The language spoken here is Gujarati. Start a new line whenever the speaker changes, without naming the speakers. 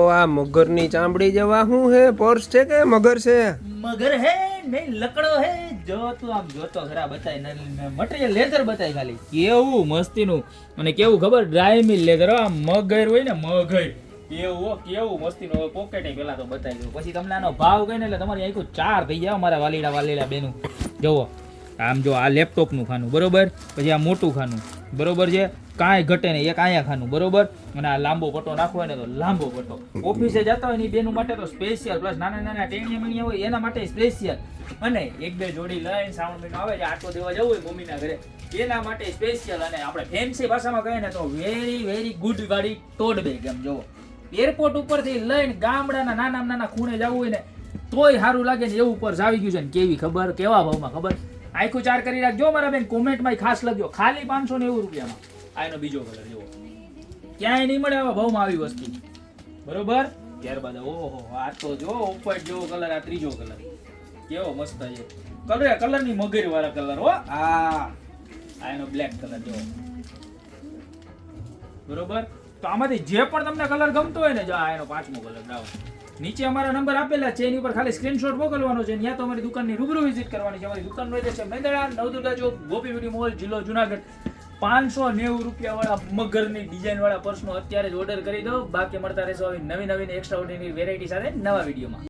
તો આ મગરની ચામડી જેવા શું હે? પર્સ છે કે મગર છે?
મગર હે નહીં, લકડો હે. જો તું આમ જોતો ખરા, બતાય મટીરિયલ લેધર બતાય ખાલી કેવું મસ્તીનું. અને કેવું ખબર, ડ્રાય મિલ લેધર. આ મગર હોય ને, મગર એવું કેવું મસ્તીનું. પોકેટ પેલા તો બતાવી દઉં, પછી તમને આનો ભાવ કહીને એટલે તમારી આખું ચાર થઈ જાય. મારા વાલીડા બેનું જોવો. આમ જો આ લેપટોપનું ખાનું બરોબર, પછી આ મોટું ખાનું બરોબર છે, કાંઈ ઘટે નહીં. એક અહીંયા ખાનું બરોબર, અને આ લાંબો પટ્ટો નાખવો હોય ને તો લાંબો પટ્ટો. ઓફિસે જતા હોય ને બેનું માટે તો સ્પેશિયલ, પ્લસ નાના નાના ટેણીયા મણીયા હોય એના માટે સ્પેશિયલ. અને એક બે જોડી લઈને શ્રાવણ મહિનો આવે છે, આટો દેવા જવું હોય મમ્મીના ઘરે, એના માટે સ્પેશિયલ. અને આપણે ફેન્સી ભાષામાં કહીએ ને તો વેરી ગુડ વાળી ટોડ બેગ. એમ જોવો, એરપોર્ટ ઉપરથી લઈને ગામડાના નાના ખૂણે જવું હોય ને તોય સારું લાગે ને એવું ઉપર આવી ગયું છે ને. કેવી ખબર, કેવા ભાવમાં ખબર. આખું ચાર કરી રાખજો મારા બેન, કોમેન્ટમાં ખાસ લખજો. ખાલી 590 રૂપિયામાં આ એનો બીજો કલર જેવો, ક્યાંય નહીં મળે આવા ભાવમાં આવી વસ્તુ બરોબર. ત્યારબાદ ઓહો, આ તો જો ઓફવાઇટ જેવો કલર, આ ત્રીજો કલર કેવો મસ્ત છે. કલરની મગર વાળા કલર હો. આ એનો બ્લેક કલર જેવો બરોબર. તો આમાંથી જે પણ તમને કલર ગમતો હોય ને, જો આ એનો પાંચમો કલર ડાઉન. નીચે અમારા નંબર આપેલા છે, એની ઉપર ખાલી સ્ક્રીનશોટ મોકલવાનો છે. ત્યાં તો અમારી દુકાનની રૂબરૂ વિઝિટ કરવાની છે. અમારી દુકાન નો એડ્રેસ છે મેંદરડા, નવદુર્ગા ચોક, ગોપીબીડી મોલ, જિલ્લો જુનાગઢ. 590 રૂપિયા વાળા મગરની ડિઝાઇન વાળા પર્સનો અત્યારે જ ઓર્ડર કરી દો. બાકી મળતા રહેશો આવી નવી એક્સ્ટ્રા ઓર્ડિનરી વેરાયટી સાથે નવા વિડીયોમાં.